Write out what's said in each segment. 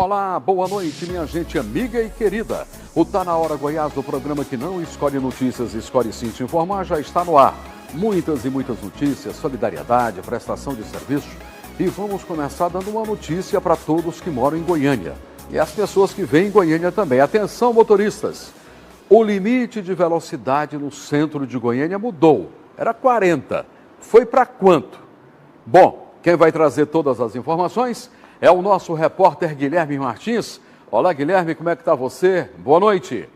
Olá, boa noite, minha gente amiga e querida. O Tá Na Hora Goiás, do programa que não escolhe notícias, escolhe sim te informar, já está no ar. Muitas e muitas notícias, solidariedade, prestação de serviços. E vamos começar dando uma notícia para todos que moram em Goiânia. E as pessoas que vêm em Goiânia também. Atenção, motoristas. O limite de velocidade no centro de Goiânia mudou. Era 40. Foi para quanto? Bom, quem vai trazer todas as informações é o nosso repórter Guilherme Martins. Olá, Guilherme, como é que está você? Boa noite.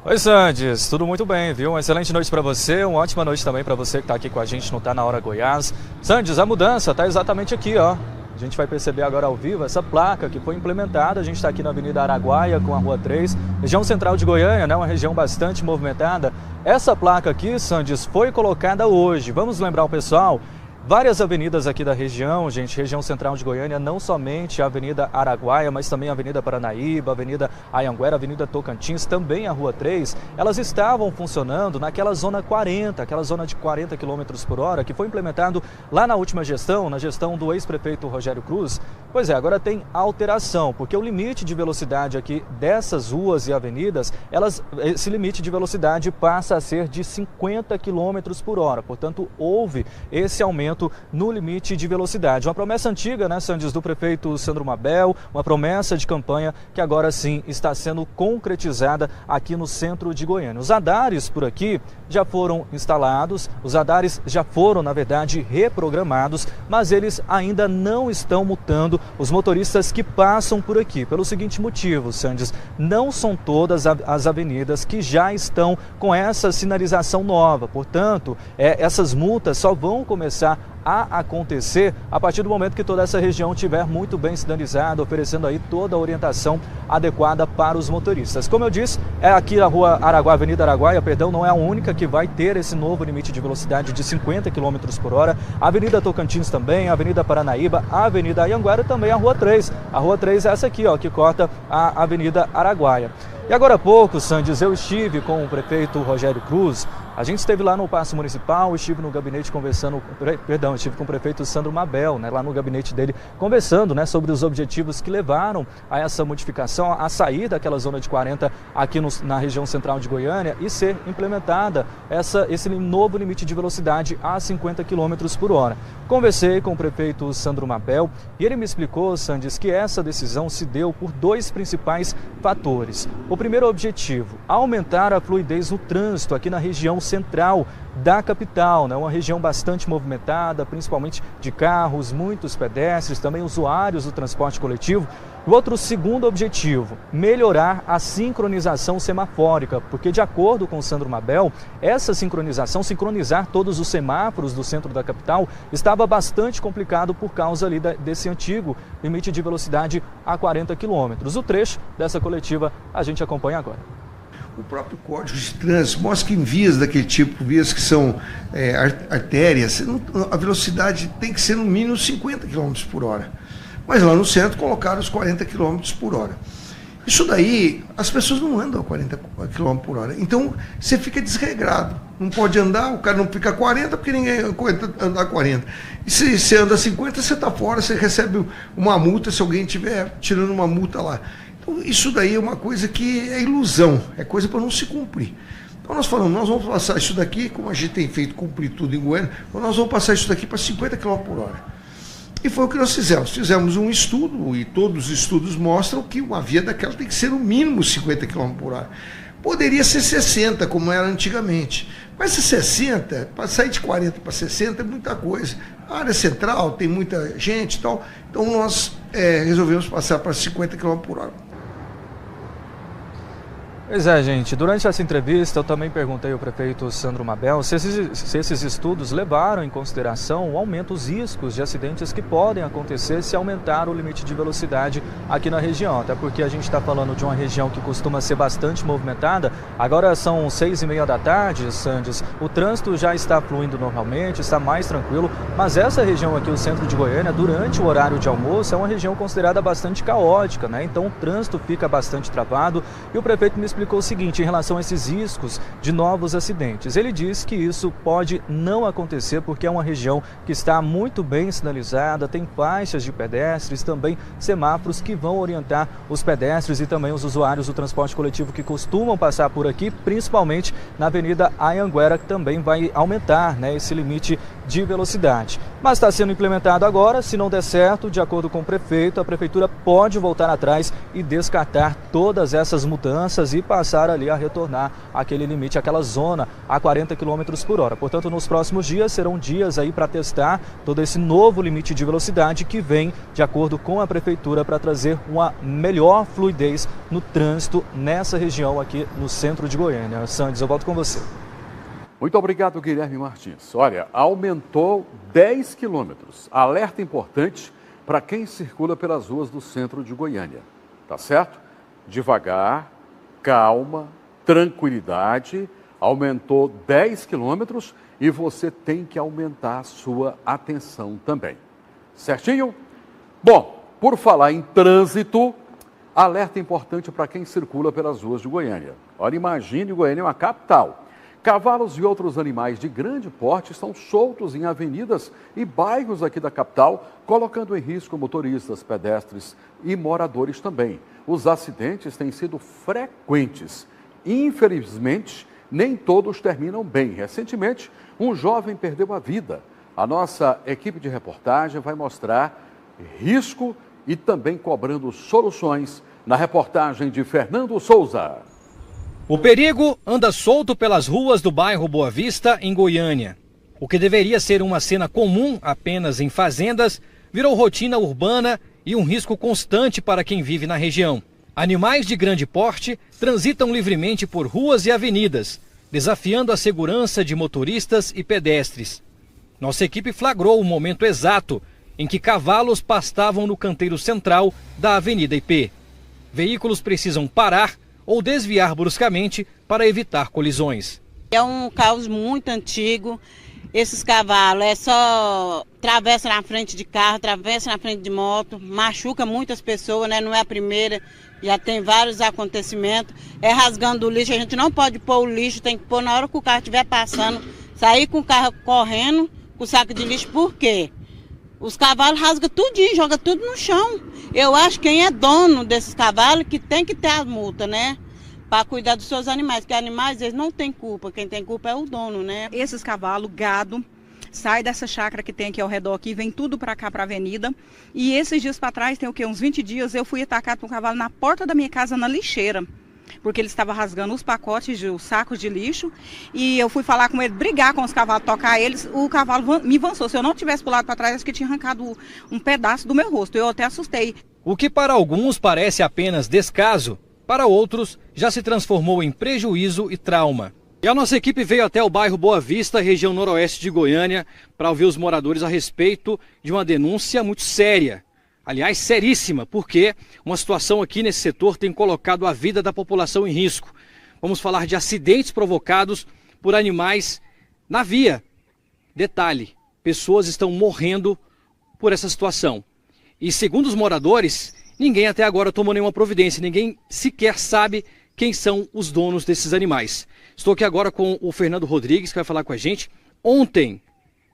Oi, Sandes, tudo muito bem, viu? Uma excelente noite para você, uma ótima noite também para você que está aqui com a gente no Tá Na Hora Goiás. Sandes, a mudança está exatamente aqui, ó. A gente vai perceber agora ao vivo essa placa que foi implementada. A gente está aqui na Avenida Araguaia com a Rua 3, região central de Goiânia, né? Uma região bastante movimentada. Essa placa aqui, Sandes, foi colocada hoje. Vamos lembrar o pessoal, várias avenidas aqui da região, gente, região central de Goiânia, não somente a Avenida Araguaia, mas também a Avenida Paranaíba, a Avenida Anhanguera, a Avenida Tocantins, também a Rua 3, elas estavam funcionando naquela zona 40, aquela zona de 40 km por hora, que foi implementado lá na última gestão, na gestão do ex-prefeito Rogério Cruz. Pois é, agora tem alteração, porque o limite de velocidade aqui dessas ruas e avenidas, esse limite de velocidade passa a ser de 50 km por hora, portanto, houve esse aumento no limite de velocidade. Uma promessa antiga, né, Sandes, do prefeito Sandro Mabel, uma promessa de campanha que agora sim está sendo concretizada aqui no centro de Goiânia. Os radares por aqui já foram instalados, os radares já foram, na verdade, reprogramados, mas eles ainda não estão multando os motoristas que passam por aqui. Pelo seguinte motivo, Sandes, não são todas as avenidas que já estão com essa sinalização nova. Portanto, essas multas só vão começar a acontecer a partir do momento que toda essa região estiver muito bem sinalizada, oferecendo aí toda a orientação adequada para os motoristas. Como eu disse, é aqui a Rua Araguaia, Avenida Araguaia, perdão, não é a única que vai ter esse novo limite de velocidade de 50 km por hora. A Avenida Tocantins também, a Avenida Paranaíba, a Avenida Anhanguera e também a Rua 3. A Rua 3 é essa aqui, ó, que corta a Avenida Araguaia. E agora há pouco, Sandes, eu estive com o prefeito Rogério Cruz. A gente esteve lá no Paço Municipal, estive no gabinete estive com o prefeito Sandro Mabel, né, lá no gabinete dele, conversando, né, sobre os objetivos que levaram a essa modificação, a sair daquela zona de 40 aqui na região central de Goiânia e ser implementada esse novo limite de velocidade a 50 km por hora. Conversei com o prefeito Sandro Mabel e ele me explicou, Sandes, que essa decisão se deu por dois principais fatores. O primeiro objetivo, aumentar a fluidez no trânsito aqui na região central da capital, né? Uma região bastante movimentada, principalmente de carros, muitos pedestres, também usuários do transporte coletivo. O outro segundo objetivo, melhorar a sincronização semafórica, porque de acordo com o Sandro Mabel, essa sincronização, sincronizar todos os semáforos do centro da capital, estava bastante complicado por causa ali desse antigo limite de velocidade a 40 km. O trecho dessa coletiva a gente acompanha agora. O próprio Código de Trânsito mostra que em vias daquele tipo, vias que são artérias, a velocidade tem que ser no mínimo 50 km por hora. Mas lá no centro colocaram os 40 km por hora. Isso daí, as pessoas não andam a 40 km por hora. Então, você fica desregrado. Não pode andar, o cara não fica a 40 porque ninguém anda a 40. E se você anda a 50, você está fora, você recebe uma multa se alguém estiver tirando uma multa lá. Então, isso daí é uma coisa que é ilusão, é coisa para não se cumprir. Então nós falamos, nós vamos passar isso daqui, como a gente tem feito cumprir tudo em Goiânia, então nós vamos passar isso daqui para 50 km por hora. E foi o que nós fizemos. Fizemos um estudo, e todos os estudos mostram que uma via daquela tem que ser no mínimo 50 km por hora. Poderia ser 60, como era antigamente. Mas se 60, para sair de 40 para 60 é muita coisa. A área central tem muita gente e tal, então nós resolvemos passar para 50 km por hora. Pois é, gente, durante essa entrevista eu também perguntei ao prefeito Sandro Mabel se esses estudos levaram em consideração o aumento dos riscos de acidentes que podem acontecer se aumentar o limite de velocidade aqui na região, até porque a gente está falando de uma região que costuma ser bastante movimentada. Agora são 6h30 da tarde, Sandes, o trânsito já está fluindo normalmente, está mais tranquilo, mas essa região aqui, o centro de Goiânia, durante o horário de almoço, é uma região considerada bastante caótica, né? Então o trânsito fica bastante travado e o prefeito me explicou explicou o seguinte em relação a esses riscos de novos acidentes. Ele diz que isso pode não acontecer porque é uma região que está muito bem sinalizada, tem faixas de pedestres, também semáforos que vão orientar os pedestres e também os usuários do transporte coletivo que costumam passar por aqui, principalmente na Avenida Anhanguera, que também vai aumentar, né, esse limite de velocidade. Mas está sendo implementado agora, se não der certo, de acordo com o prefeito, a prefeitura pode voltar atrás e descartar todas essas mudanças e passar ali a retornar aquele limite, aquela zona a 40 km por hora. Portanto, nos próximos dias serão dias aí para testar todo esse novo limite de velocidade que vem de acordo com a prefeitura para trazer uma melhor fluidez no trânsito nessa região aqui no centro de Goiânia. Sandes, eu volto com você. Muito obrigado, Guilherme Martins. Olha, aumentou 10 quilômetros. Alerta importante para quem circula pelas ruas do centro de Goiânia. Tá certo? Devagar, calma, tranquilidade. Aumentou 10 quilômetros e você tem que aumentar a sua atenção também. Certinho? Bom, por falar em trânsito, alerta importante para quem circula pelas ruas de Goiânia. Olha, imagine, Goiânia é uma capital. Cavalos e outros animais de grande porte estão soltos em avenidas e bairros aqui da capital, colocando em risco motoristas, pedestres e moradores também. Os acidentes têm sido frequentes. Infelizmente, nem todos terminam bem. Recentemente, um jovem perdeu a vida. A nossa equipe de reportagem vai mostrar risco e também cobrando soluções na reportagem de Fernando Souza. O perigo anda solto pelas ruas do bairro Boa Vista, em Goiânia. O que deveria ser uma cena comum apenas em fazendas, virou rotina urbana e um risco constante para quem vive na região. Animais de grande porte transitam livremente por ruas e avenidas, desafiando a segurança de motoristas e pedestres. Nossa equipe flagrou o momento exato em que cavalos pastavam no canteiro central da Avenida IP. Veículos precisam parar ou desviar bruscamente para evitar colisões. É um caos muito antigo. Esses cavalos só atravessa na frente de carro, atravessa na frente de moto, machuca muitas pessoas, né? Não é a primeira, já tem vários acontecimentos. É rasgando o lixo, a gente não pode pôr o lixo, tem que pôr na hora que o carro estiver passando, sair com o carro correndo, com o saco de lixo, por quê? Os cavalos rasgam tudinho, jogam tudo no chão. Eu acho que quem é dono desses cavalos que tem que ter a multa, né? Para cuidar dos seus animais, porque animais eles não têm culpa, quem tem culpa é o dono, né? Esses cavalos, gado, sai dessa chácara que tem aqui ao redor aqui, vem tudo para cá, para a avenida. E esses dias para trás, tem o quê? Uns 20 dias, eu fui atacado por um cavalo na porta da minha casa, na lixeira. Porque ele estava rasgando os pacotes, os sacos de lixo, e eu fui falar com ele, brigar com os cavalos, tocar eles, o cavalo me avançou. Se eu não tivesse pulado para trás, acho que tinha arrancado um pedaço do meu rosto, eu até assustei. O que para alguns parece apenas descaso, para outros já se transformou em prejuízo e trauma. E a nossa equipe veio até o bairro Boa Vista, região noroeste de Goiânia, para ouvir os moradores a respeito de uma denúncia muito séria. Aliás, seríssima, porque uma situação aqui nesse setor tem colocado a vida da população em risco. Vamos falar de acidentes provocados por animais na via. Detalhe, pessoas estão morrendo por essa situação. E segundo os moradores, ninguém até agora tomou nenhuma providência, ninguém sequer sabe quem são os donos desses animais. Estou aqui agora com o Fernando Rodrigues, que vai falar com a gente. Ontem,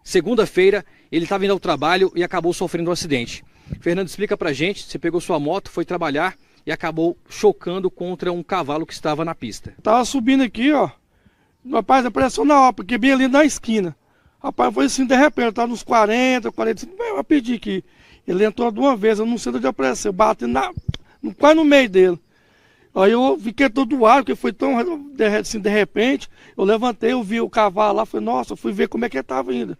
segunda-feira, ele estava indo ao trabalho e acabou sofrendo um acidente. Fernando, explica pra gente, você pegou sua moto, foi trabalhar e acabou chocando contra um cavalo que estava na pista. Tava subindo aqui, ó. Rapaz, a pressão na hora, porque bem ali na esquina. Rapaz, foi assim, de repente, tava nos 40, 45, eu pedi aqui. Ele entrou de uma vez, eu não sei onde a pressão, eu bati quase no meio dele. Aí eu fiquei todo ar, porque foi tão assim, de repente, eu levantei, eu vi o cavalo lá, falei, nossa, eu fui ver como é que ele tava indo.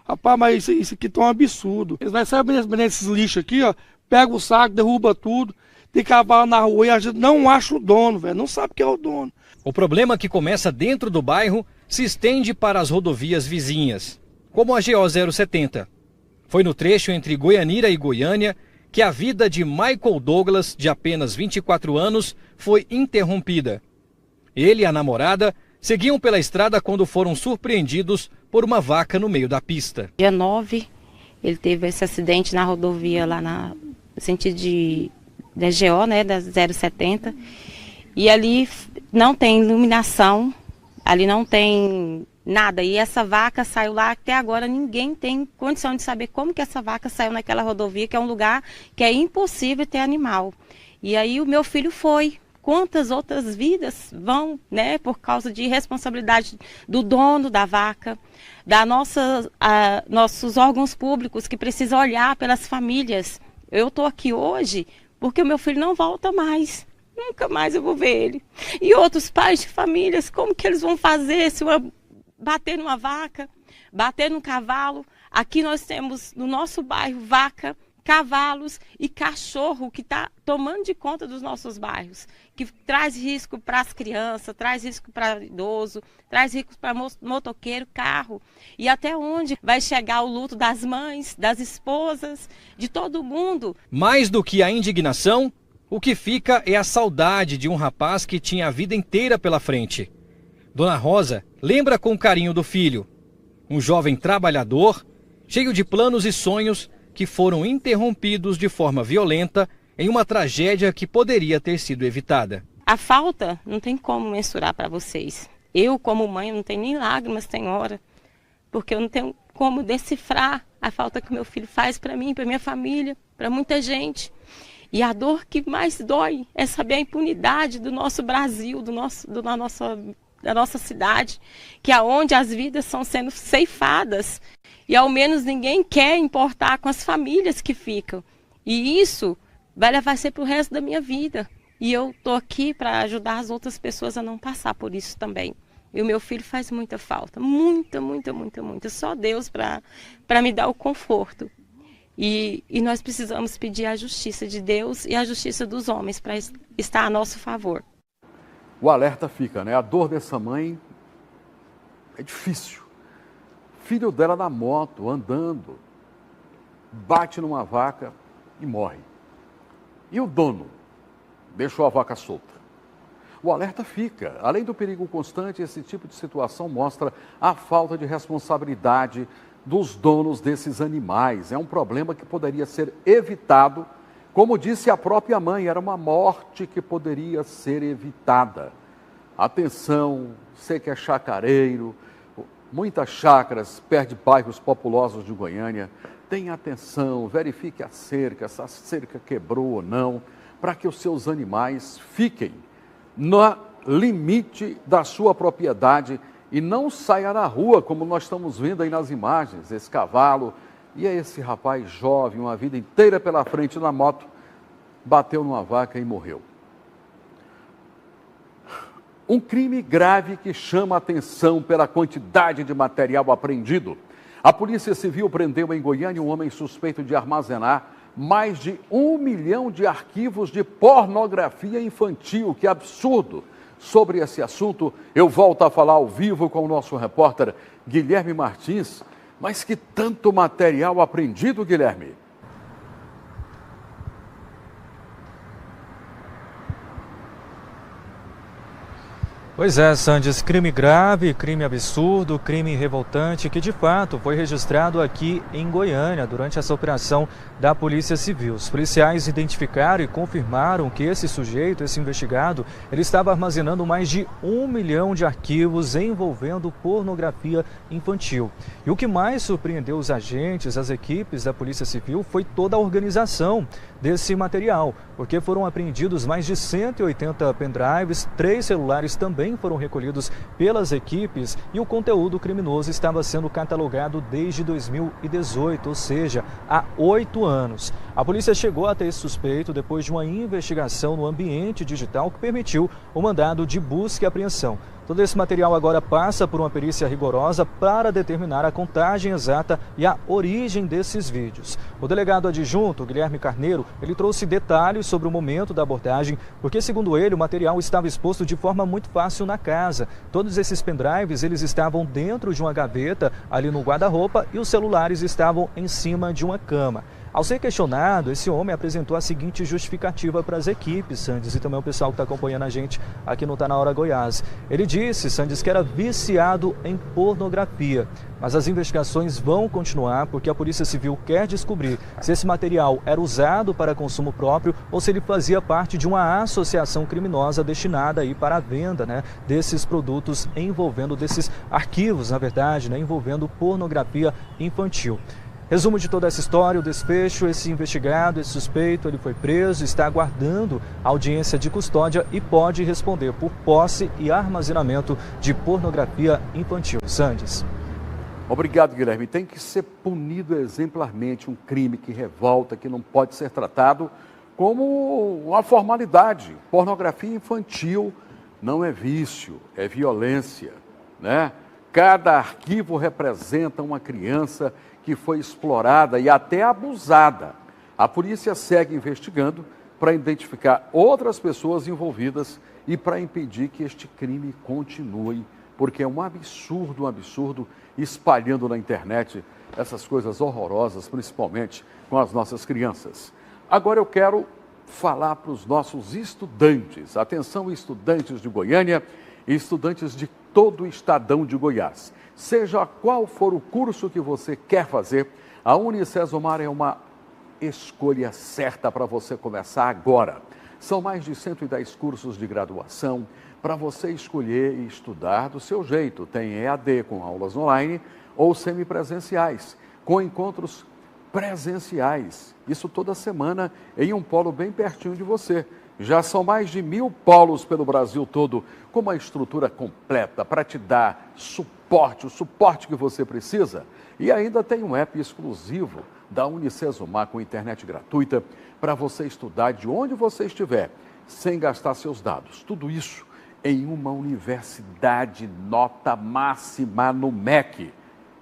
Rapaz, mas isso aqui tá um absurdo. Eles vão sair nesses lixos aqui, ó, pega o saco, derruba tudo, tem cavalo na rua e a gente não acha o dono, velho, não sabe quem é o dono. O problema que começa dentro do bairro se estende para as rodovias vizinhas, como a GO 070. Foi no trecho entre Goianira e Goiânia que a vida de Michael Douglas, de apenas 24 anos, foi interrompida. Ele e a namorada seguiam pela estrada quando foram surpreendidos por uma vaca no meio da pista. Dia 9, ele teve esse acidente na rodovia lá no sentido da GO, né, da 070. E ali não tem iluminação, ali não tem nada. E essa vaca saiu lá, até agora ninguém tem condição de saber como que essa vaca saiu naquela rodovia, que é um lugar que é impossível ter animal. E aí o meu filho foi. Quantas outras vidas vão, né, por causa de responsabilidade do dono da vaca, nossos órgãos públicos que precisam olhar pelas famílias. Eu estou aqui hoje porque o meu filho não volta mais. Nunca mais eu vou ver ele. E outros pais de famílias, como que eles vão fazer se bater numa vaca, bater num cavalo? Aqui nós temos no nosso bairro vaca, cavalos e cachorro que está tomando de conta dos nossos bairros, que traz risco para as crianças, traz risco para idoso, traz risco para motoqueiro, carro. E até onde vai chegar o luto das mães, das esposas, de todo mundo? Mais do que a indignação, o que fica é a saudade de um rapaz que tinha a vida inteira pela frente. Dona Rosa lembra com carinho do filho, um jovem trabalhador, cheio de planos e sonhos que foram interrompidos de forma violenta em uma tragédia que poderia ter sido evitada. A falta não tem como mensurar para vocês. Eu, como mãe, não tenho nem lágrimas, tem hora, porque eu não tenho como decifrar a falta que meu filho faz para mim, para minha família, para muita gente. E a dor que mais dói é saber a impunidade do nosso Brasil, da nossa cidade, que é onde as vidas estão sendo ceifadas. E ao menos ninguém quer importar com as famílias que ficam. E isso vai levar ser para o resto da minha vida. E eu estou aqui para ajudar as outras pessoas a não passar por isso também. E o meu filho faz muita falta. Muita, muita, muita, muita. Só Deus para me dar o conforto. E nós precisamos pedir a justiça de Deus e a justiça dos homens para estar a nosso favor. O alerta fica, né? A dor dessa mãe é difícil. Filho dela na moto, andando, bate numa vaca e morre. E o dono deixou a vaca solta. O alerta fica. Além do perigo constante, esse tipo de situação mostra a falta de responsabilidade dos donos desses animais. É um problema que poderia ser evitado. Como disse a própria mãe, era uma morte que poderia ser evitada. Atenção, você que é chacareiro, muitas chácaras perto de bairros populosos de Goiânia, tenha atenção, verifique a cerca, se a cerca quebrou ou não, para que os seus animais fiquem no limite da sua propriedade e não saia na rua, como nós estamos vendo aí nas imagens, esse cavalo. E é esse rapaz jovem, uma vida inteira pela frente na moto, bateu numa vaca e morreu. Um crime grave que chama a atenção pela quantidade de material apreendido. A Polícia Civil prendeu em Goiânia um homem suspeito de armazenar mais de 1 milhão de arquivos de pornografia infantil. Que absurdo! Sobre esse assunto, eu volto a falar ao vivo com o nosso repórter Guilherme Martins. Mas que tanto material apreendido, Guilherme? Pois é, Sandes, crime grave, crime absurdo, crime revoltante, que de fato foi registrado aqui em Goiânia durante essa operação da Polícia Civil. Os policiais identificaram e confirmaram que esse sujeito, esse investigado, ele estava armazenando mais de 1 milhão de arquivos envolvendo pornografia infantil. E o que mais surpreendeu os agentes, as equipes da Polícia Civil, foi toda a organização desse material, porque foram apreendidos mais de 180 pendrives, 3 celulares também foram recolhidos pelas equipes e o conteúdo criminoso estava sendo catalogado desde 2018, ou seja, há 8 anos. A polícia chegou a ter esse suspeito depois de uma investigação no ambiente digital que permitiu o mandado de busca e apreensão. Todo esse material agora passa por uma perícia rigorosa para determinar a contagem exata e a origem desses vídeos. O delegado adjunto, Guilherme Carneiro, ele trouxe detalhes sobre o momento da abordagem, porque, segundo ele, o material estava exposto de forma muito fácil na casa. Todos esses pendrives, eles estavam dentro de uma gaveta ali no guarda-roupa e os celulares estavam em cima de uma cama. Ao ser questionado, esse homem apresentou a seguinte justificativa para as equipes, Sandes, e também o pessoal que está acompanhando a gente aqui no Tá Na Hora Goiás. Ele disse, Sandes, que era viciado em pornografia, mas as investigações vão continuar porque a Polícia Civil quer descobrir se esse material era usado para consumo próprio ou se ele fazia parte de uma associação criminosa destinada aí para a venda, né, desses produtos envolvendo, desses arquivos, na verdade, né, envolvendo pornografia infantil. Resumo de toda essa história, o desfecho: esse investigado, esse suspeito, ele foi preso, está aguardando audiência de custódia e pode responder por posse e armazenamento de pornografia infantil. Sandes. Obrigado, Guilherme. Tem que ser punido exemplarmente, um crime que revolta, que não pode ser tratado como uma formalidade. Pornografia infantil não é vício, é violência, né? Cada arquivo representa uma criança que foi explorada e até abusada. A polícia segue investigando para identificar outras pessoas envolvidas e para impedir que este crime continue, porque é um absurdo espalhando na internet essas coisas horrorosas, principalmente com as nossas crianças. Agora eu quero falar para os nossos estudantes. Atenção, estudantes de Goiânia e estudantes de todo o estadão de Goiás. Seja qual for o curso que você quer fazer, a Unicesumar é uma escolha certa para você começar agora. São mais de 110 cursos de graduação para você escolher e estudar do seu jeito. Tem EAD com aulas online ou semipresenciais, com encontros presenciais. Isso toda semana em um polo bem pertinho de você. Já são mais de 1000 polos pelo Brasil todo, com uma estrutura completa para te dar suporte, o suporte que você precisa. E ainda tem um app exclusivo da Unicesumar com internet gratuita para você estudar de onde você estiver, sem gastar seus dados. Tudo isso em uma universidade nota máxima no MEC.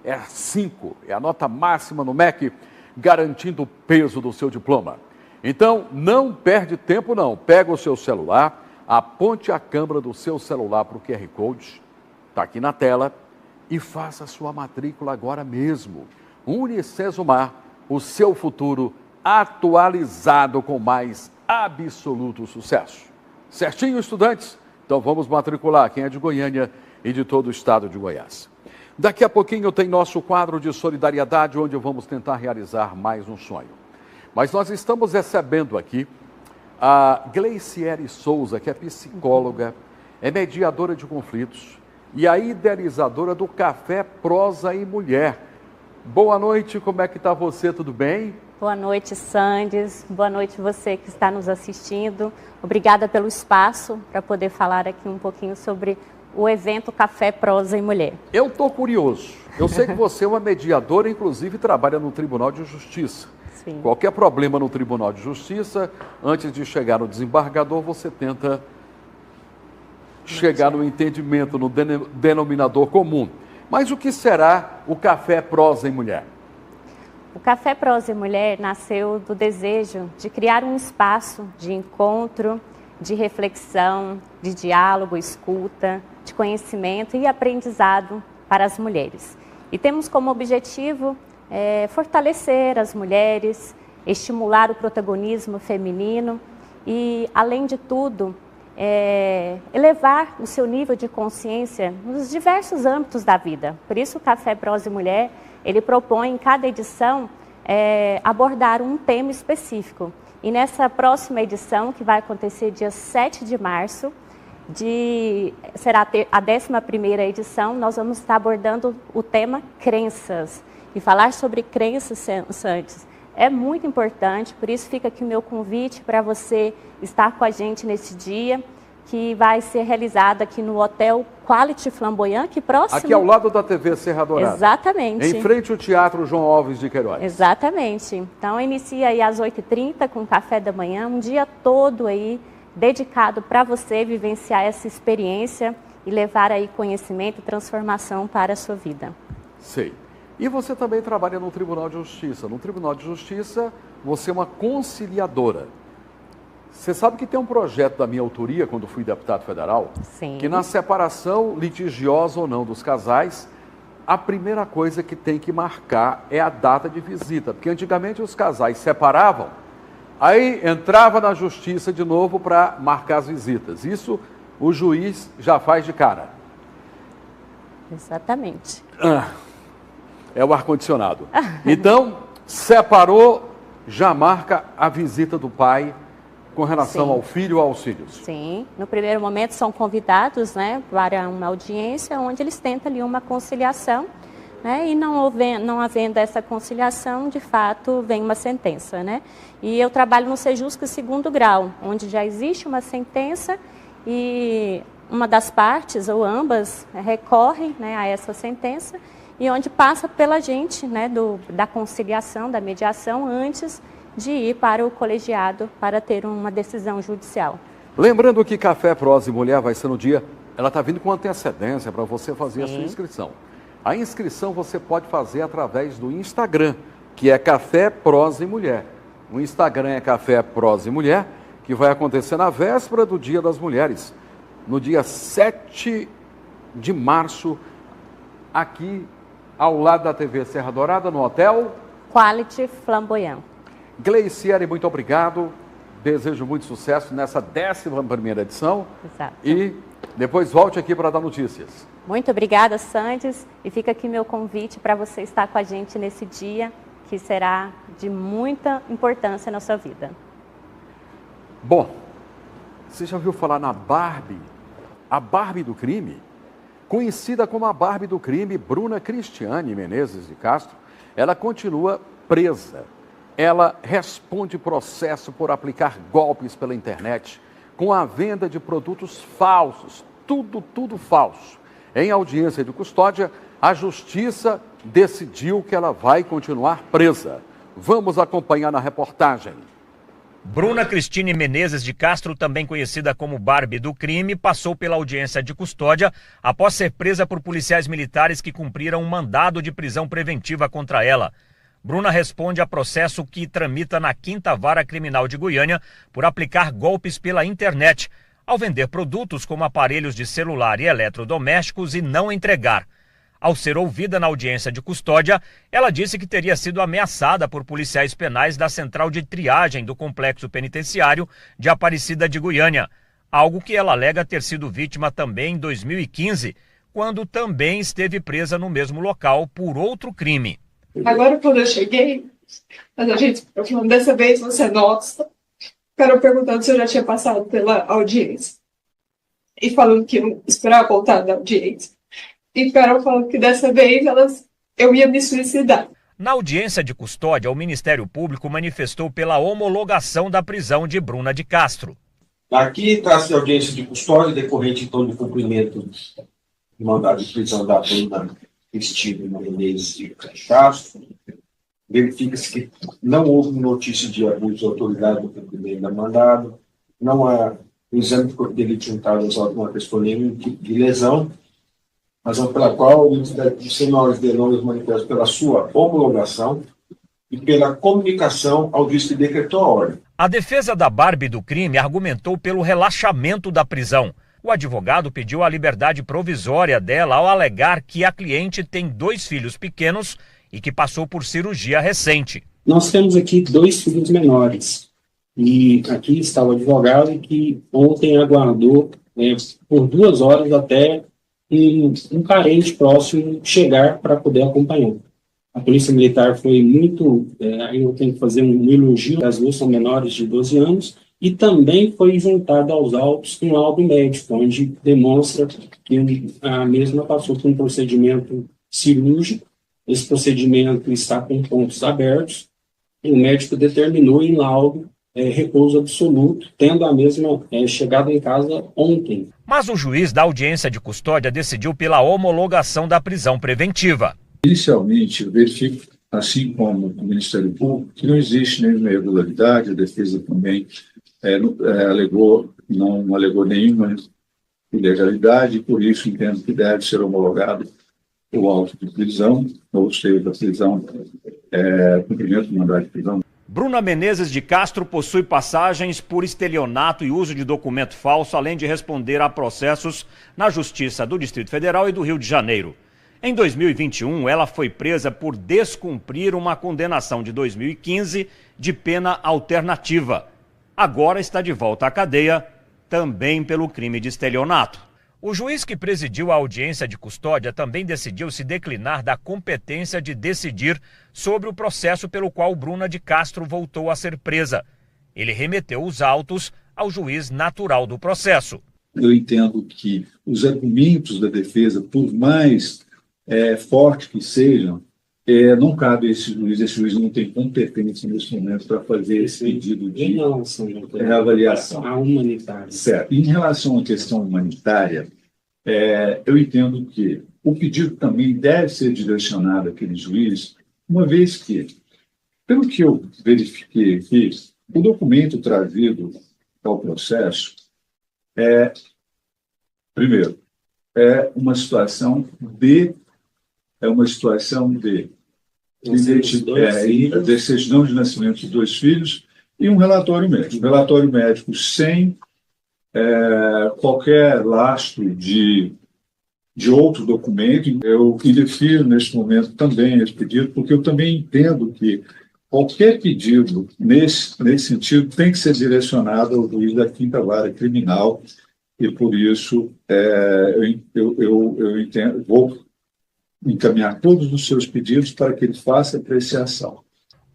É 5, é a nota máxima no MEC, garantindo o peso do seu diploma. Então, não perde tempo não. Pega o seu celular, aponte a câmera do seu celular para o QR Code, está aqui na tela, e faça a sua matrícula agora mesmo. Unicesumar, o seu futuro atualizado com mais absoluto sucesso. Certinho, estudantes? Então vamos matricular quem é de Goiânia e de todo o estado de Goiás. Daqui a pouquinho tem nosso quadro de solidariedade, onde vamos tentar realizar mais um sonho. Mas nós estamos recebendo aqui a Gleiciere Souza, que é psicóloga, é mediadora de conflitos e a idealizadora do Café Prosa e Mulher. Boa noite, como é que está você? Tudo bem? Boa noite, Sandes. Boa noite você que está nos assistindo. Obrigada pelo espaço para poder falar aqui um pouquinho sobre o evento Café Prosa e Mulher. Eu estou curioso. Eu sei que você é uma mediadora, inclusive trabalha no Tribunal de Justiça. Sim. Qualquer problema no Tribunal de Justiça, antes de chegar no desembargador, você tenta chegar no entendimento, no denominador comum. Mas o que será o Café Prosa e Mulher? O Café Prosa e Mulher nasceu do desejo de criar um espaço de encontro, de reflexão, de diálogo, escuta, de conhecimento e aprendizado para as mulheres. E temos como objetivo fortalecer as mulheres, estimular o protagonismo feminino e, além de tudo, elevar o seu nível de consciência nos diversos âmbitos da vida. Por isso, o Café Prosa e Mulher, ele propõe em cada edição abordar um tema específico. E nessa próxima edição, que vai acontecer dia 7 de março, será a 11ª edição, nós vamos estar abordando o tema crenças. E falar sobre crenças, Santos, é muito importante, por isso fica aqui o meu convite para você estar com a gente nesse dia, que vai ser realizado aqui no Hotel Quality Flamboyant, que próximo... Aqui ao lado da TV Serra Dourada. Exatamente. Em frente ao Teatro João Alves de Queiroz. Exatamente. Então, inicia aí às 8h30 com o café da manhã, um dia todo aí dedicado para você vivenciar essa experiência e levar aí conhecimento e transformação para a sua vida. Sei. E você também trabalha no Tribunal de Justiça. No Tribunal de Justiça, você é uma conciliadora. Você sabe que tem um projeto da minha autoria, quando fui deputado federal, Sim. que na separação litigiosa ou não dos casais, a primeira coisa que tem que marcar é a data de visita, porque antigamente os casais separavam, aí entrava na justiça de novo para marcar as visitas. Isso o juiz já faz de cara. Exatamente. É o ar-condicionado. Então, separou, já marca a visita do pai com relação ao filho ou aos filhos. Sim, no primeiro momento são convidados, né, para uma audiência onde eles tentam ali uma conciliação, né, e não havendo essa conciliação, de fato, vem uma sentença, né. E eu trabalho no Sejusc segundo grau, onde já existe uma sentença e uma das partes, ou ambas, recorrem, né, a essa sentença, e onde passa pela gente, né, da conciliação, da mediação, antes de ir para o colegiado para ter uma decisão judicial. Lembrando que Café Prosa e Mulher vai ser no dia, ela está vindo com antecedência para você fazer a sua inscrição. A inscrição você pode fazer através do Instagram, que é Café Prosa e Mulher. O Instagram é Café Prosa e Mulher, que vai acontecer na véspera do Dia das Mulheres, no dia 7 de março, aqui ao lado da TV Serra Dourada, no Hotel Quality Flamboyant. Gleiciere, muito obrigado. Desejo muito sucesso nessa 11ª edição. Exato. E depois volte aqui para dar notícias. Muito obrigada, Sandes. E fica aqui meu convite para você estar com a gente nesse dia, que será de muita importância na sua vida. Bom, você já ouviu falar na Barbie? A Barbie do crime? Conhecida como a Barbie do crime, Bruna Cristiane Menezes de Castro, ela continua presa. Ela responde processo por aplicar golpes pela internet, com a venda de produtos falsos, tudo falso. Em audiência de custódia, a justiça decidiu que ela vai continuar presa. Vamos acompanhar na reportagem. Bruna Cristine Menezes de Castro, também conhecida como Barbie do crime, passou pela audiência de custódia após ser presa por policiais militares que cumpriram um mandado de prisão preventiva contra ela. Bruna responde a processo que tramita na 5ª Vara Criminal de Goiânia por aplicar golpes pela internet, ao vender produtos como aparelhos de celular e eletrodomésticos e não entregar. Ao ser ouvida na audiência de custódia, ela disse que teria sido ameaçada por policiais penais da Central de Triagem do Complexo Penitenciário de Aparecida de Goiânia, algo que ela alega ter sido vítima também em 2015, quando também esteve presa no mesmo local por outro crime. Agora, quando eu cheguei, a gente falando, dessa vez você é nossa. O cara perguntando se eu já tinha passado pela audiência. E falando que eu esperava voltar da audiência. E ficaram falando que dessa vez eu ia me suicidar. Na audiência de custódia, o Ministério Público manifestou pela homologação da prisão de Bruna de Castro. Aqui traz-se a audiência de custódia decorrente então do cumprimento do mandado de prisão da Bruna Cristine Menezes de Castro. Verifica-se que não houve notícia de abuso de autoridade no cumprimento da mandado, não há o exame de corpo de delito juntado às automóveis por nenhum tipo de lesão, razão pela qual o Ministério Público, sem maiores delongas, manifesta pela sua homologação e pela comunicação ao juiz que decretou a ordem. A defesa da Barbie do crime argumentou pelo relaxamento da prisão. O advogado pediu a liberdade provisória dela ao alegar que a cliente tem 2 filhos pequenos e que passou por cirurgia recente. Nós temos aqui 2 filhos menores. E aqui está o advogado que ontem aguardou por 2 horas até um parente próximo chegar para poder acompanhar. A Polícia Militar foi muito... aí eu tenho que fazer um elogio, as 2 são menores de 12 anos, e também foi juntado aos autos um laudo médico, onde demonstra que a mesma passou por um procedimento cirúrgico. Esse procedimento está com pontos abertos, e o médico determinou em laudo repouso absoluto, tendo a mesma chegado em casa ontem. Mas o juiz da audiência de custódia decidiu pela homologação da prisão preventiva. Inicialmente, eu verifico, assim como o Ministério Público, que não existe nenhuma irregularidade, a defesa também não alegou nenhuma ilegalidade, e por isso entendo que deve ser homologado o auto de prisão, ou seja, da prisão, cumprimento do mandado de prisão. Bruna Menezes de Castro possui passagens por estelionato e uso de documento falso, além de responder a processos na Justiça do Distrito Federal e do Rio de Janeiro. Em 2021, ela foi presa por descumprir uma condenação de 2015 de pena alternativa. Agora está de volta à cadeia, também pelo crime de estelionato. O juiz que presidiu a audiência de custódia também decidiu se declinar da competência de decidir sobre o processo pelo qual Bruna de Castro voltou a ser presa. Ele remeteu os autos ao juiz natural do processo. Eu entendo que os argumentos da defesa, por mais fortes que sejam, não cabe a esse juiz não tem competência nesse momento para fazer esse pedido de reavaliação. A humanitária. Certo. Em relação à questão humanitária, eu entendo que o pedido também deve ser direcionado àquele juiz, uma vez que, pelo que eu verifiquei aqui, o documento trazido ao processo primeiro, uma situação de certidão de nascimento de 2 filhos e um relatório médico. Um relatório médico sem qualquer lastro de outro documento. Eu indefiro neste momento também esse pedido, porque eu também entendo que qualquer pedido nesse sentido tem que ser direcionado ao juiz da 5ª Vara Criminal e, por isso, eu entendo, vou encaminhar todos os seus pedidos para que ele faça apreciação.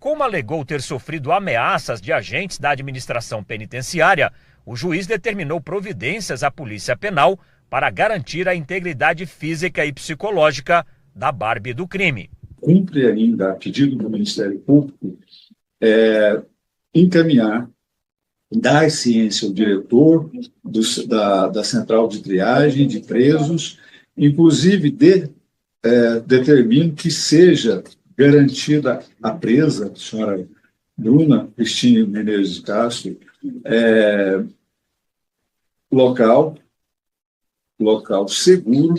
Como alegou ter sofrido ameaças de agentes da administração penitenciária, o juiz determinou providências à Polícia Penal para garantir a integridade física e psicológica da Barbie do crime. Cumpre ainda, a pedido do Ministério Público, encaminhar, dar ciência ao diretor da Central de Triagem de Presos, inclusive determino que seja garantida a presa, a senhora Bruna Cristina Menezes de Castro, local seguro,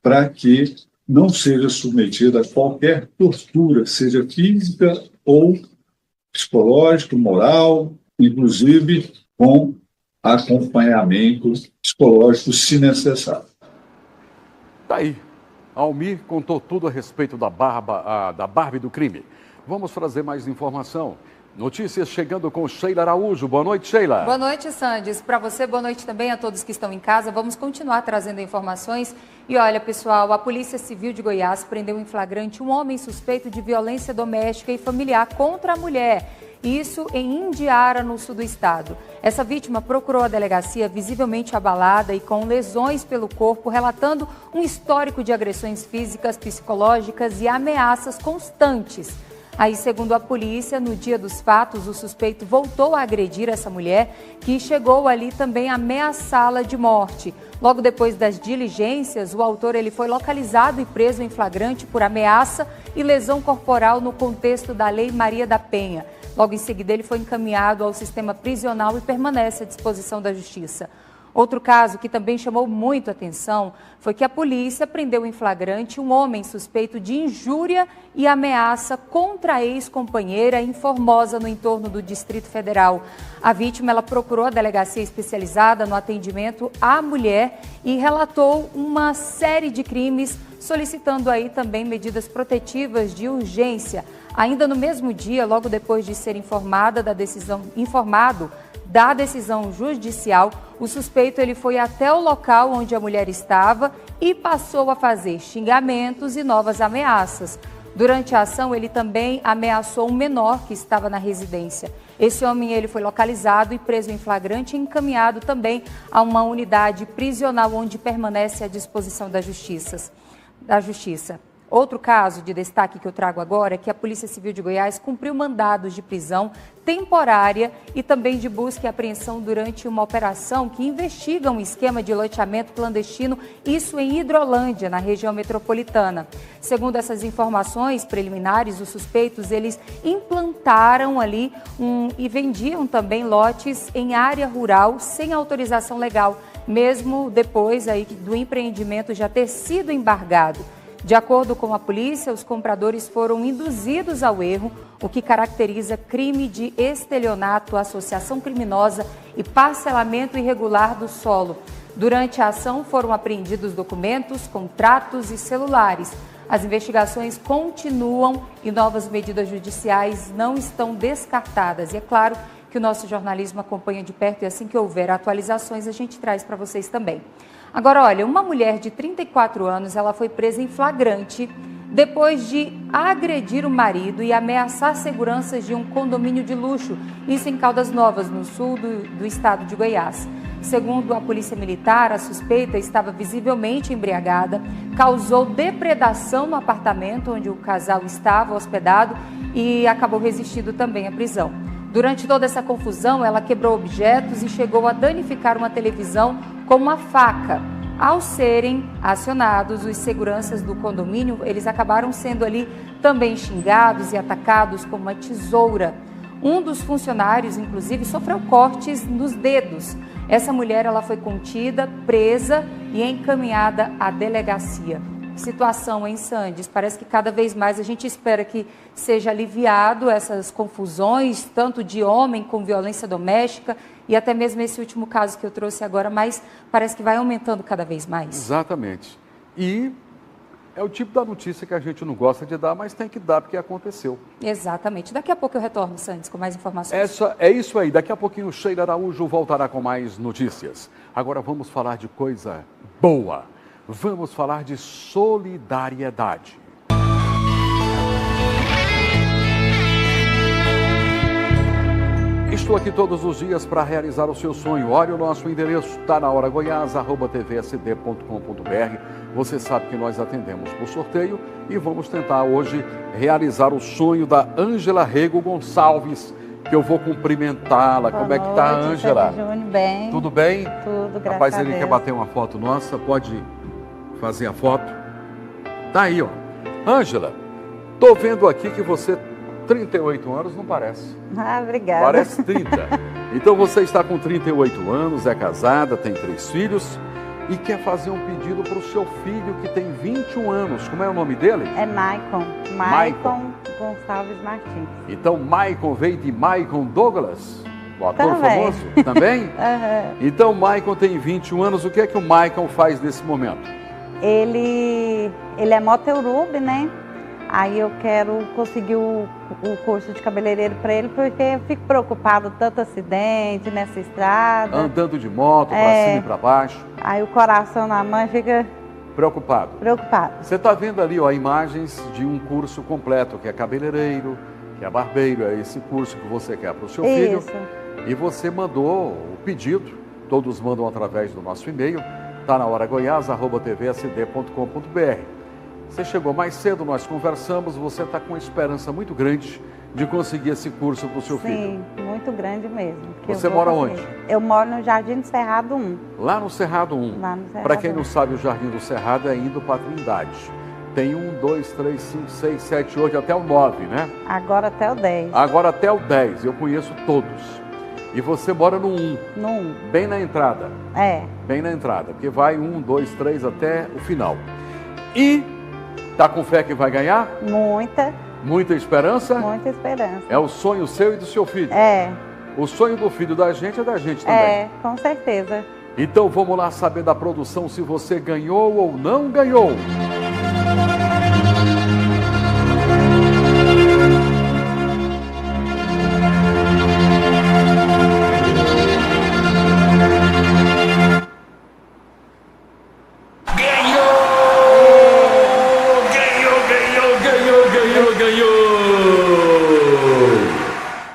para que não seja submetida a qualquer tortura, seja física ou psicológica, moral, inclusive com acompanhamento psicológico, se necessário. Daí, Almir contou tudo a respeito da Barbie do crime. Vamos trazer mais informação. Notícias chegando com Sheila Araújo. Boa noite, Sheila. Boa noite, Sandes. Para você, boa noite também a todos que estão em casa. Vamos continuar trazendo informações. E olha, pessoal, a Polícia Civil de Goiás prendeu em flagrante um homem suspeito de violência doméstica e familiar contra a mulher. Isso em Indiara, no sul do estado. Essa vítima procurou a delegacia visivelmente abalada e com lesões pelo corpo, relatando um histórico de agressões físicas, psicológicas e ameaças constantes. Aí, segundo a polícia, no dia dos fatos, o suspeito voltou a agredir essa mulher, que chegou ali também a ameaçá-la de morte. Logo depois das diligências, o autor foi localizado e preso em flagrante por ameaça e lesão corporal no contexto da Lei Maria da Penha. Logo em seguida, ele foi encaminhado ao sistema prisional e permanece à disposição da Justiça. Outro caso que também chamou muito atenção foi que a polícia prendeu em flagrante um homem suspeito de injúria e ameaça contra a ex-companheira em Formosa, no entorno do Distrito Federal. A vítima procurou a delegacia especializada no atendimento à mulher e relatou uma série de crimes, solicitando aí também medidas protetivas de urgência. Ainda no mesmo dia, logo depois de ser informado da decisão judicial, o suspeito foi até o local onde a mulher estava e passou a fazer xingamentos e novas ameaças. Durante a ação, ele também ameaçou um menor que estava na residência. Esse homem foi localizado e preso em flagrante e encaminhado também a uma unidade prisional onde permanece à disposição da Justiça. Outro caso de destaque que eu trago agora é que a Polícia Civil de Goiás cumpriu mandados de prisão temporária e também de busca e apreensão durante uma operação que investiga um esquema de loteamento clandestino, isso em Hidrolândia, na região metropolitana. Segundo essas informações preliminares, os suspeitos implantaram ali e vendiam também lotes em área rural sem autorização legal, mesmo depois do empreendimento já ter sido embargado. De acordo com a polícia, os compradores foram induzidos ao erro, o que caracteriza crime de estelionato, associação criminosa e parcelamento irregular do solo. Durante a ação foram apreendidos documentos, contratos e celulares. As investigações continuam e novas medidas judiciais não estão descartadas. E é claro que o nosso jornalismo acompanha de perto e assim que houver atualizações a gente traz para vocês também. Agora, olha, uma mulher de 34 anos, ela foi presa em flagrante depois de agredir o marido e ameaçar seguranças de um condomínio de luxo, isso em Caldas Novas, no sul do estado de Goiás. Segundo a Polícia Militar, a suspeita estava visivelmente embriagada, causou depredação no apartamento onde o casal estava hospedado e acabou resistindo também à prisão. Durante toda essa confusão, ela quebrou objetos e chegou a danificar uma televisão com uma faca. Ao serem acionados, os seguranças do condomínio, eles acabaram sendo ali também xingados e atacados com uma tesoura. Um dos funcionários, inclusive, sofreu cortes nos dedos. Essa mulher, ela foi contida, presa e encaminhada à delegacia. Situação em Sandes, parece que cada vez mais a gente espera que seja aliviado essas confusões, tanto de homem com violência doméstica e até mesmo esse último caso que eu trouxe agora, mas parece que vai aumentando cada vez mais. Exatamente. E é o tipo da notícia que a gente não gosta de dar, mas tem que dar porque aconteceu. Exatamente. Daqui a pouco eu retorno, Sandes, com mais informações. É isso aí. Daqui a pouquinho o Sheila Araújo voltará com mais notícias. Agora vamos falar de coisa boa. Vamos falar de solidariedade. Estou aqui todos os dias para realizar o seu sonho. Olha o nosso endereço, está na hora goiás@tvsd.com.br. Você sabe que nós atendemos por sorteio e vamos tentar hoje realizar o sonho da Ângela Rego Gonçalves, que eu vou cumprimentá-la. Como é que tá, Ângela? Bem. Tudo bem? Tudo, graças Rapaz, a ele Deus. quer bater uma foto nossa, pode fazer a foto. Tá aí, ó. Ângela, tô vendo aqui que você 38 anos não parece. Ah, obrigada. Parece 30. Então você está com 38 anos, é casada, tem 3 filhos e quer fazer um pedido para o seu filho que tem 21 anos. Como é o nome dele? É Maicon. Maicon Gonçalves Martins. Então Maicon veio de Maicon Douglas? O ator Também. famoso? Também? Uhum. Então Maicon tem 21 anos. O que é que o Maicon faz nesse momento? Ele é motorube, né? Aí eu quero conseguir o curso de cabeleireiro para ele, porque eu fico preocupado, tanto acidente nessa estrada. Andando de moto, para cima e para baixo. Aí o coração na mão fica Preocupado. preocupado. Você está vendo ali, ó, imagens de um curso completo, que é cabeleireiro, que é barbeiro, é esse curso que você quer para o seu filho. Isso. E você mandou o pedido, todos mandam através do nosso e-mail, está na hora goiás@tvsd.com.br. Você chegou mais cedo, nós conversamos, você está com uma esperança muito grande de conseguir esse curso para o seu filho. Sim, muito grande mesmo. que Você eu vou mora conseguir. onde? Eu moro no Jardim do Cerrado 1. Lá no Cerrado 1. Lá no Cerrado Para quem 1. não sabe, o Jardim do Cerrado é indo para Trindade. Tem 1, 2, 3, 5, 6, 7, 8, até o 9, né? Agora até o 10. Agora até o 10, eu conheço todos. E você mora no 1. No 1. Bem na entrada. É. Bem na entrada, porque vai 1, 2, 3 até o final. E tá com fé que vai ganhar? Muita. Muita esperança? Muita esperança. É o sonho seu e do seu filho? É. O sonho do filho da gente é da gente também. É, com certeza. Então vamos lá saber da produção se você ganhou ou não ganhou.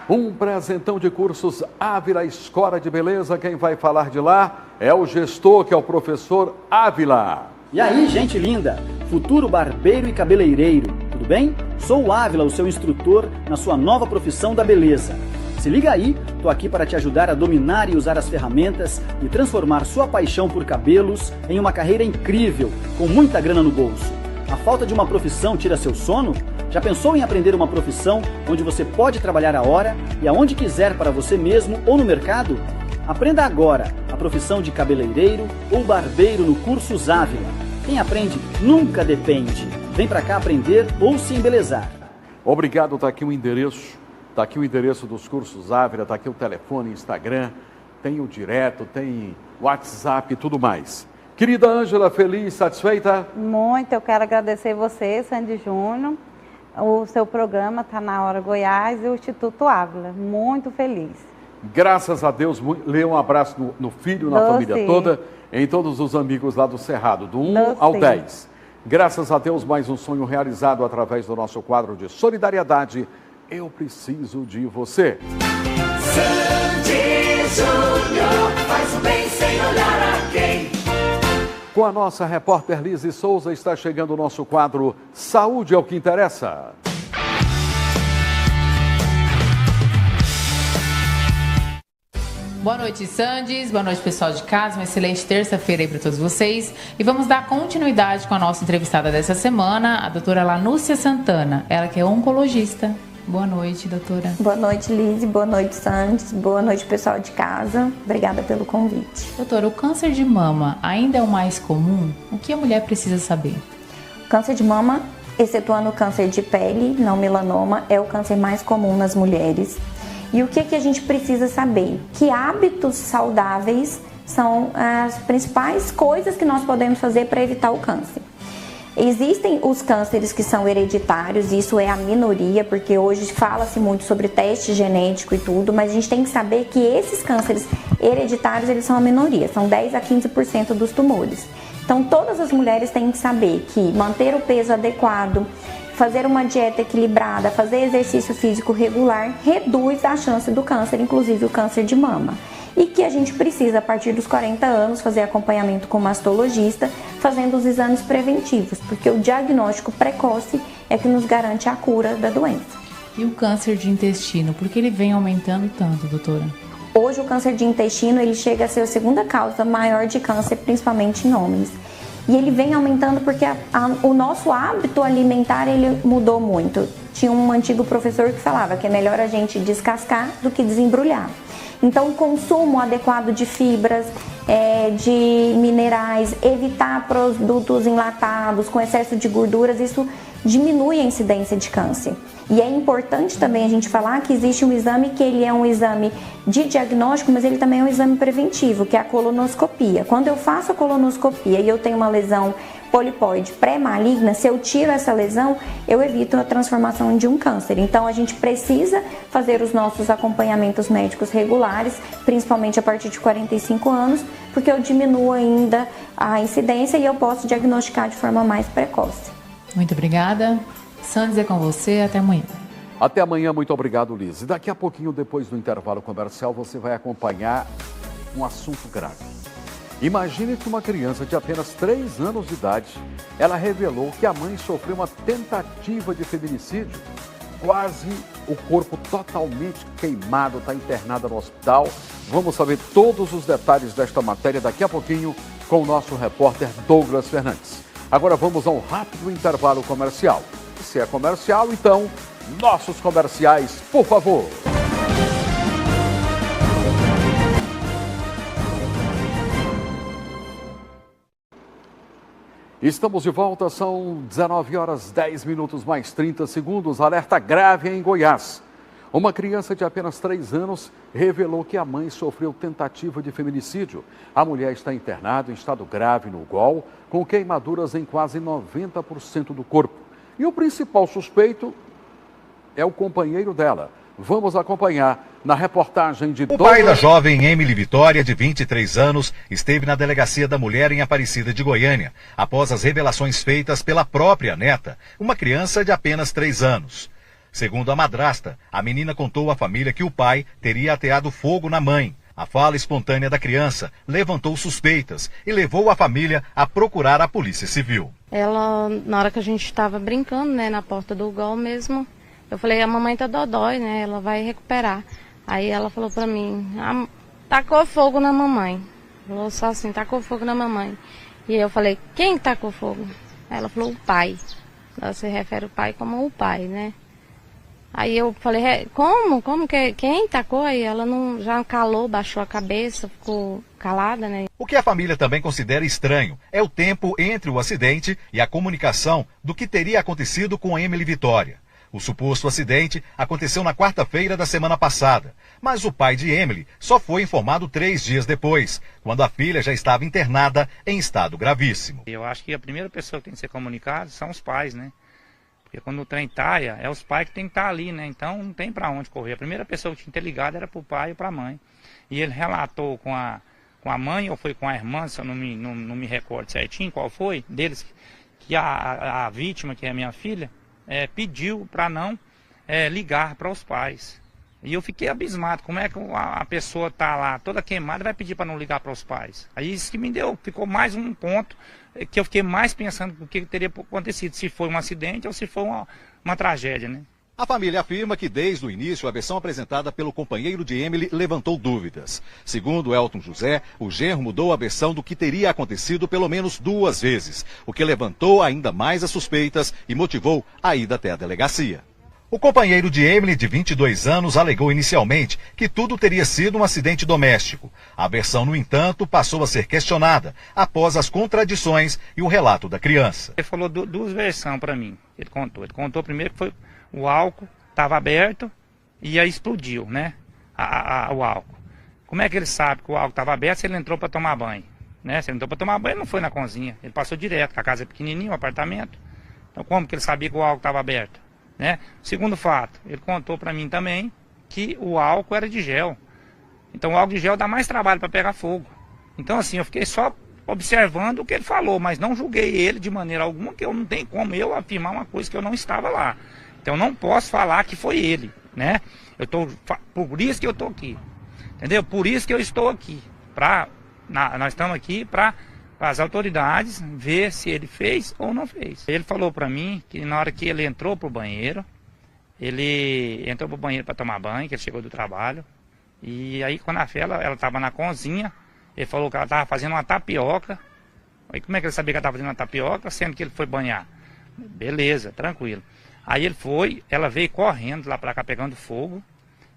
Um presentão de cursos Ávila Escola de Beleza. Quem vai falar de lá é o gestor, que é o professor Ávila. E aí, gente linda, futuro barbeiro e cabeleireiro, tudo bem? Sou o Ávila, o seu instrutor na sua nova profissão da beleza. Se liga aí, tô aqui para te ajudar a dominar e usar as ferramentas e transformar sua paixão por cabelos em uma carreira incrível, com muita grana no bolso. A falta de uma profissão tira seu sono? Já pensou em aprender uma profissão onde você pode trabalhar a hora e aonde quiser para você mesmo ou no mercado? Aprenda agora a profissão de cabeleireiro ou barbeiro no Cursos Ávila. Quem aprende nunca depende. Vem para cá aprender ou se embelezar. Obrigado, tá aqui o endereço. Tá aqui o endereço dos Cursos Ávila, tá aqui o telefone, Instagram. tem o direto, tem WhatsApp e tudo mais. Querida Ângela, feliz, satisfeita? Muito, eu quero agradecer você, Sandy Júnior. O seu programa está na Hora Goiás e o Instituto Ávila. Muito feliz. Graças a Deus, lê um abraço no filho, na família toda, em todos os amigos lá do Cerrado, do 1 ao 10. Graças a Deus, mais um sonho realizado através do nosso quadro de solidariedade. Eu preciso de você. Sandy Júnior faz o bem sem olhar a quem. Com a nossa repórter Lise Souza, está chegando o nosso quadro Saúde é o que Interessa. Boa noite, Sandys. Boa noite, pessoal de casa. Uma excelente terça-feira aí para todos vocês. E vamos dar continuidade com a nossa entrevistada dessa semana, a doutora Lanúcia Santana. Ela que é oncologista. Boa noite, doutora. Boa noite, Lise. Boa noite, Sandys. Boa noite, pessoal de casa. Obrigada pelo convite. Doutora, o câncer de mama ainda é o mais comum? O que a mulher precisa saber? O câncer de mama, excetuando o câncer de pele, não melanoma, é o câncer mais comum nas mulheres. E o que a gente precisa saber? Que hábitos saudáveis são as principais coisas que nós podemos fazer para evitar o câncer. Existem os cânceres que são hereditários, isso é a minoria, porque hoje fala-se muito sobre teste genético e tudo, mas a gente tem que saber que esses cânceres hereditários, eles são a minoria, são 10 a 15% dos tumores. Então, todas as mulheres têm que saber que manter o peso adequado, fazer uma dieta equilibrada, fazer exercício físico regular, reduz a chance do câncer, inclusive o câncer de mama. E que a gente precisa, a partir dos 40 anos, fazer acompanhamento com o mastologista, fazendo os exames preventivos, porque o diagnóstico precoce é que nos garante a cura da doença. E o câncer de intestino, por que ele vem aumentando tanto, doutora? Hoje o câncer de intestino, ele chega a ser a segunda causa maior de câncer, principalmente em homens. E ele vem aumentando porque o nosso hábito alimentar, ele mudou muito. Tinha um antigo professor que falava que é melhor a gente descascar do que desembrulhar. Então, o consumo adequado de fibras, de minerais, evitar produtos enlatados com excesso de gorduras, isso diminui a incidência de câncer. E é importante também a gente falar que existe um exame que ele é um exame de diagnóstico, mas ele também é um exame preventivo, que é a colonoscopia. Quando eu faço a colonoscopia e eu tenho uma lesão polipóide pré-maligna, se eu tiro essa lesão, eu evito a transformação de um câncer. Então, a gente precisa fazer os nossos acompanhamentos médicos regulares, principalmente a partir de 45 anos, porque eu diminuo ainda a incidência e eu posso diagnosticar de forma mais precoce. Muito obrigada. Sandys, é com você. Até amanhã. Até amanhã. Muito obrigado, Liz. E daqui a pouquinho, depois do intervalo comercial, você vai acompanhar um assunto grave. Imagine que uma criança de apenas 3 anos de idade, ela revelou que a mãe sofreu uma tentativa de feminicídio. Quase o corpo totalmente queimado, está internada no hospital. Vamos saber todos os detalhes desta matéria daqui a pouquinho com o nosso repórter Douglas Fernandes. Agora vamos a um rápido intervalo comercial. Se é comercial, então, nossos comerciais, por favor. Estamos de volta, são 19 horas 10 minutos mais 30 segundos. Alerta grave em Goiás. Uma criança de apenas 3 anos revelou que a mãe sofreu tentativa de feminicídio. A mulher está internada em estado grave no GOL, com queimaduras em quase 90% do corpo. E o principal suspeito é o companheiro dela. Vamos acompanhar na reportagem de O pai da jovem Emily Vitória, de 23 anos, esteve na Delegacia da Mulher em Aparecida de Goiânia, após as revelações feitas pela própria neta, uma criança de apenas 3 anos. Segundo a madrasta, a menina contou à família que o pai teria ateado fogo na mãe. A fala espontânea da criança levantou suspeitas e levou a família a procurar a Polícia Civil. Ela, na hora que a gente estava brincando, né, na porta do GOL mesmo, eu falei, a mamãe tá dodói, né, ela vai recuperar. Aí ela falou pra mim, tacou fogo na mamãe. Falou só assim, tacou fogo na mamãe. E eu falei, quem tacou fogo? Aí ela falou, o pai. Ela se refere ao pai como o pai, né? Aí eu falei, como que, quem tacou? Aí ela não, já calou, baixou a cabeça, ficou calada, né? O que a família também considera estranho é o tempo entre o acidente e a comunicação do que teria acontecido com Emily Vitória. O suposto acidente aconteceu na quarta-feira da semana passada, mas o pai de Emily só foi informado 3 dias depois, quando a filha já estava internada em estado gravíssimo. Eu acho que a primeira pessoa que tem que ser comunicada são os pais, né? Porque quando o trem taia, é os pais que tem que estar ali, né? Então não tem para onde correr. A primeira pessoa que tinha que ter ligado era para o pai e para a mãe. E ele relatou com a mãe ou foi com a irmã, se eu não me recordo certinho qual foi, deles, que a vítima, que é a minha filha, pediu para não ligar para os pais. E eu fiquei abismado, como é que a pessoa está lá toda queimada e vai pedir para não ligar para os pais? Aí isso que ficou mais um ponto que eu fiquei mais pensando o que teria acontecido, se foi um acidente ou se foi uma tragédia, né? A família afirma que desde o início a versão apresentada pelo companheiro de Emily levantou dúvidas. Segundo Elton José, o genro mudou a versão do que teria acontecido pelo menos 2 vezes, o que levantou ainda mais as suspeitas e motivou a ida até a delegacia. O companheiro de Emily, de 22 anos, alegou inicialmente que tudo teria sido um acidente doméstico. A versão, no entanto, passou a ser questionada após as contradições e o relato da criança. Ele falou 2 versões para mim. Ele contou primeiro que foi o álcool estava aberto e aí explodiu, né? O álcool. Como é que ele sabe que o álcool estava aberto se ele entrou para tomar banho? Né? Se ele entrou para tomar banho, ele não foi na cozinha. Ele passou direto, a casa é pequenininha, um apartamento. Então como que ele sabia que o álcool estava aberto? Né? Segundo fato, ele contou para mim também que o álcool era de gel. Então o álcool de gel dá mais trabalho para pegar fogo. Então assim, eu fiquei só observando o que ele falou, mas não julguei ele de maneira alguma, que eu não tenho como eu afirmar uma coisa que eu não estava lá. Então eu não posso falar que foi ele, né? Por isso que eu estou aqui, entendeu? Por isso que eu estou aqui. Nós estamos aqui para as autoridades ver se ele fez ou não fez. Ele falou para mim que na hora que ele entrou pro banheiro, ele entrou pro banheiro para tomar banho, que ele chegou do trabalho. E aí quando a Fela, ela estava na cozinha, ele falou que ela estava fazendo uma tapioca. Aí como é que ele sabia que ela estava fazendo uma tapioca, sendo que ele foi banhar? Beleza, tranquilo. Aí ela veio correndo lá para cá pegando fogo,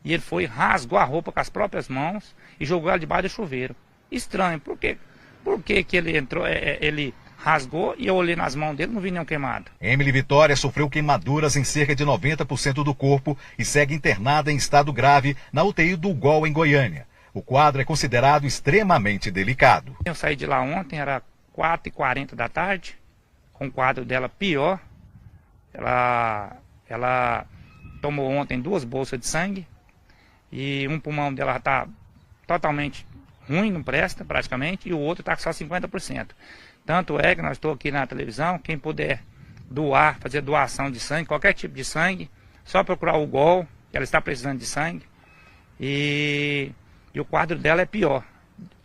e ele rasgou a roupa com as próprias mãos e jogou ela debaixo do chuveiro. Estranho, por quê? Por que ele entrou, ele rasgou e eu olhei nas mãos dele, não vi nenhum queimado. Emily Vitória sofreu queimaduras em cerca de 90% do corpo e segue internada em estado grave na UTI do UGOL em Goiânia. O quadro é considerado extremamente delicado. Eu saí de lá ontem, era 4h40 da tarde, com o quadro dela pior. Ela tomou ontem 2 bolsas de sangue e um pulmão dela está totalmente ruim, não presta praticamente, e o outro está com só 50%. Tanto é que nós estou aqui na televisão, quem puder doar, fazer doação de sangue, qualquer tipo de sangue, só procurar o UGOL, que ela está precisando de sangue, e o quadro dela é pior.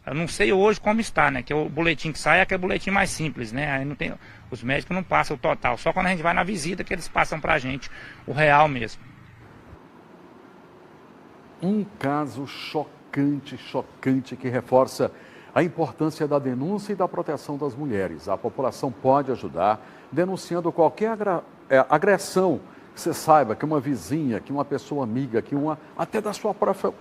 Eu não sei hoje como está, né? Que o boletim que sai é aquele boletim mais simples, né? Aí não tem, os médicos não passam o total, só quando a gente vai na visita que eles passam pra gente o real mesmo. Um caso chocante que reforça a importância da denúncia e da proteção das mulheres. A população pode ajudar denunciando qualquer agressão. Você saiba que uma vizinha, que uma pessoa amiga, que até da sua própria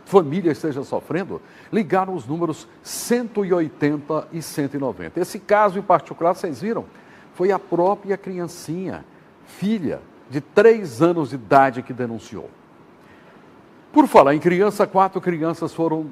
família esteja sofrendo, ligar os números 180 e 190. Esse caso em particular, vocês viram, foi a própria criancinha, filha de 3 anos de idade, que denunciou. Por falar em criança, 4 crianças foram,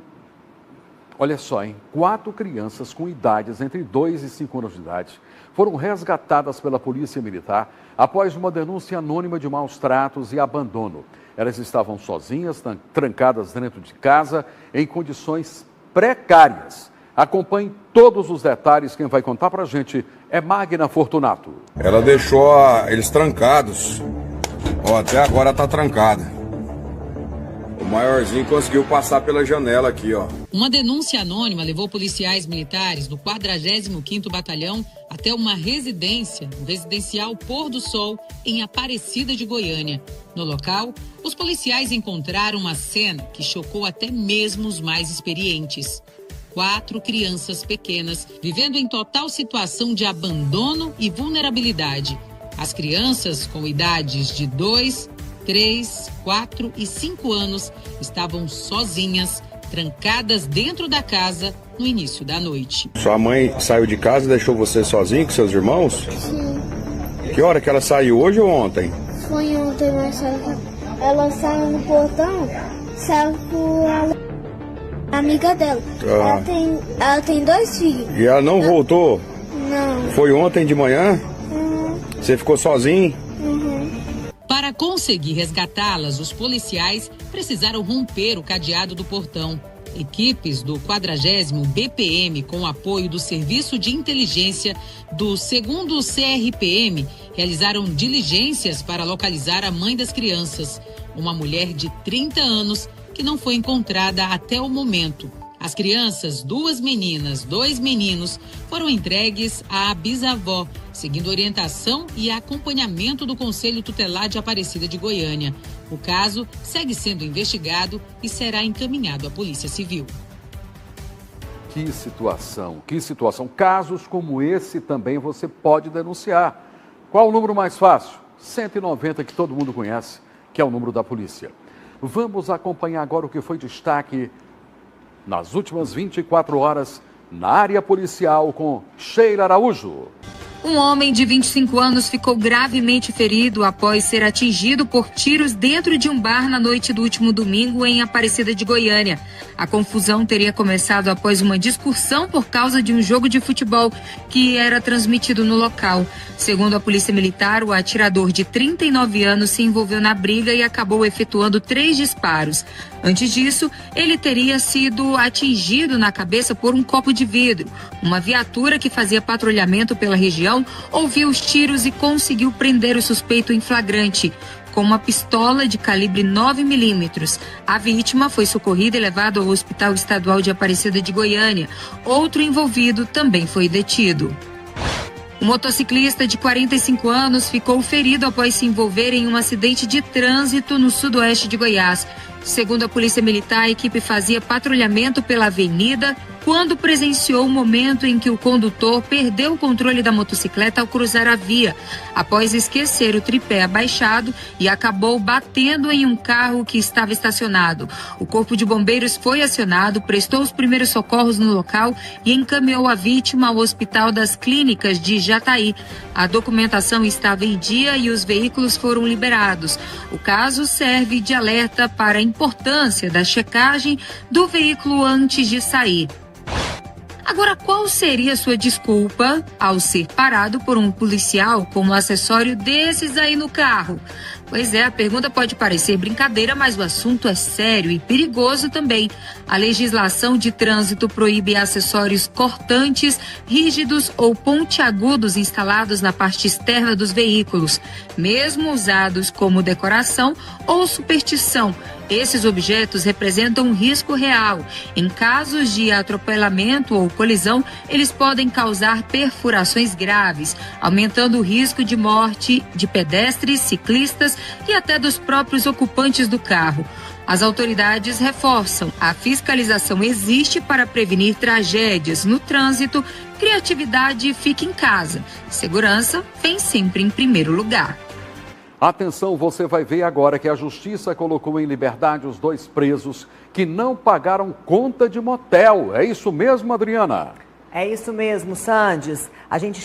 olha só, 4 crianças com idades entre 2 e 5 anos de idade foram resgatadas pela Polícia Militar após uma denúncia anônima de maus tratos e abandono. Elas estavam sozinhas, trancadas dentro de casa, em condições precárias. Acompanhe todos os detalhes, quem vai contar pra gente é Magna Fortunato. Ela deixou eles trancados, até agora tá trancada. O maiorzinho conseguiu passar pela janela aqui, ó. Uma denúncia anônima levou policiais militares do 45º Batalhão até uma residência, o residencial Pôr do Sol, em Aparecida de Goiânia. No local, os policiais encontraram uma cena que chocou até mesmo os mais experientes. 4 crianças pequenas vivendo em total situação de abandono e vulnerabilidade. As crianças, com idades de 2, 3, 4 e 5 anos, estavam sozinhas, trancadas dentro da casa no início da noite. Sua mãe saiu de casa e deixou você sozinho com seus irmãos? Sim. Que hora que ela saiu, hoje ou ontem? foi ontem, mas ela saiu no portão, saiu com a amiga dela. Ela tem 2 filhos. E ela não voltou? Não. Foi ontem de manhã? Você ficou sozinho? Para conseguir resgatá-las, os policiais precisaram romper o cadeado do portão. Equipes do 40º BPM, com apoio do Serviço de Inteligência do 2º CRPM, realizaram diligências para localizar a mãe das crianças, uma mulher de 30 anos que não foi encontrada até o momento. As crianças, 2 meninas, 2 meninos, foram entregues à bisavó, seguindo orientação e acompanhamento do Conselho Tutelar de Aparecida de Goiânia. O caso segue sendo investigado e será encaminhado à Polícia Civil. Que situação, que situação. Casos como esse também você pode denunciar. Qual o número mais fácil? 190, que todo mundo conhece, que é o número da polícia. Vamos acompanhar agora o que foi destaque nas últimas 24 horas na área policial com Sheila Araújo. Um homem de 25 anos ficou gravemente ferido após ser atingido por tiros dentro de um bar na noite do último domingo em Aparecida de Goiânia. A confusão teria começado após uma discussão por causa de um jogo de futebol que era transmitido no local. Segundo a Polícia Militar, o atirador de 39 anos se envolveu na briga e acabou efetuando 3 disparos. Antes disso, ele teria sido atingido na cabeça por um copo de vidro. Uma viatura que fazia patrulhamento pela região ouviu os tiros e conseguiu prender o suspeito em flagrante com uma pistola de calibre 9mm. A vítima foi socorrida e levada ao Hospital Estadual de Aparecida de Goiânia. Outro envolvido também foi detido. O motociclista de 45 anos ficou ferido após se envolver em um acidente de trânsito no sudoeste de Goiás. Segundo a Polícia Militar, a equipe fazia patrulhamento pela avenida quando presenciou o momento em que o condutor perdeu o controle da motocicleta ao cruzar a via, após esquecer o tripé abaixado e acabou batendo em um carro que estava estacionado. O Corpo de Bombeiros foi acionado, prestou os primeiros socorros no local e encaminhou a vítima ao Hospital das Clínicas de Jataí. A documentação estava em dia e os veículos foram liberados. O caso serve de alerta para a importância da checagem do veículo antes de sair. Agora, qual seria a sua desculpa ao ser parado por um policial com um acessório desses aí no carro? Pois é, a pergunta pode parecer brincadeira, mas o assunto é sério e perigoso também. A legislação de trânsito proíbe acessórios cortantes, rígidos ou pontiagudos instalados na parte externa dos veículos, mesmo usados como decoração ou superstição. Esses objetos representam um risco real. Em casos de atropelamento ou colisão, eles podem causar perfurações graves, aumentando o risco de morte de pedestres, ciclistas e até dos próprios ocupantes do carro. As autoridades reforçam: a fiscalização existe para prevenir tragédias no trânsito. Criatividade fica em casa. Segurança vem sempre em primeiro lugar. Atenção, você vai ver agora que a Justiça colocou em liberdade os 2 presos que não pagaram conta de motel. É isso mesmo, Adriana? É isso mesmo, Sandes. A gente